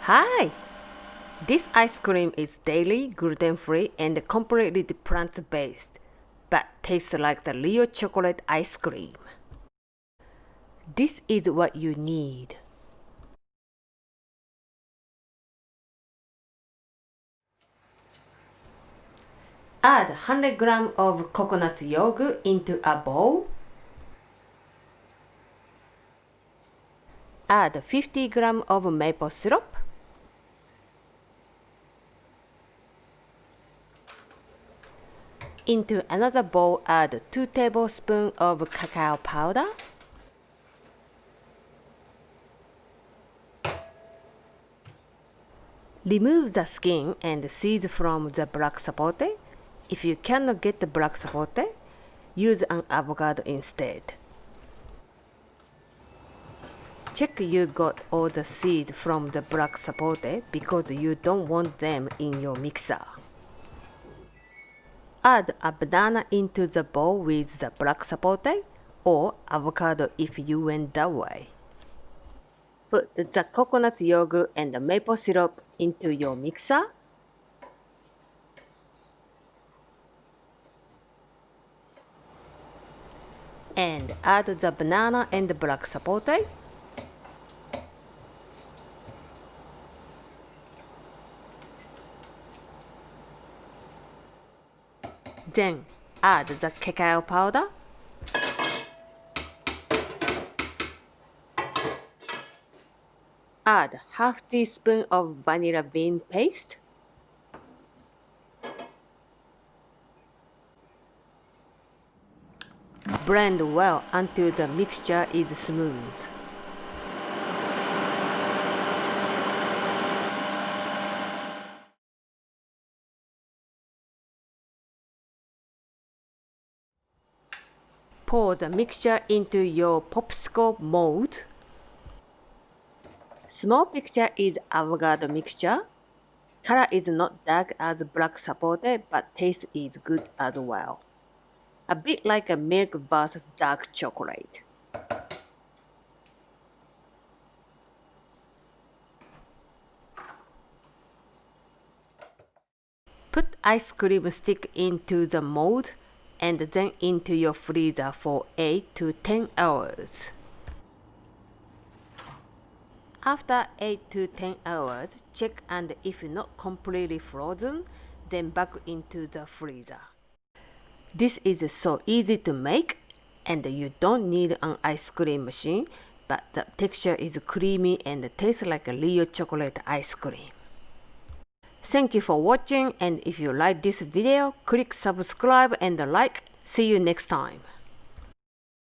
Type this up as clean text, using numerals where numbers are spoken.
Hi! This ice cream is dairy, gluten-free, and completely plant-based, but tastes like the real chocolate ice cream. This is what you need. Add 100 grams of coconut yogurt into a bowl. Add 50 grams of maple syrup. Into another bowl, add 2 tablespoons of cacao powder. Remove the skin and seeds from the black sapote. If you cannot get the black sapote, use an avocado instead. Check you got all the seeds from the black sapote because you don't want them in your mixer. Add a banana into the bowl with the black sapote or avocado if you went that way. Put the coconut yogurt and the maple syrup into your mixer. And add the banana and the black sapote. Then add the cacao powder. Add half teaspoon of vanilla bean paste. Blend well until the mixture is smooth. Pour the mixture into your popsicle mold. Small picture is avocado mixture. Color is not dark as black sapote, but taste is good as well. A bit like a milk versus dark chocolate. Put ice cream stick into the mold and then into your freezer for 8 to 10 hours. After 8 to 10 hours, check and if not completely frozen, then back into the freezer. This is so easy to make and you don't need an ice cream machine, but the texture is creamy and tastes like a real chocolate ice cream. Thank you for watching, and if you like this video, click subscribe and like. See you next time.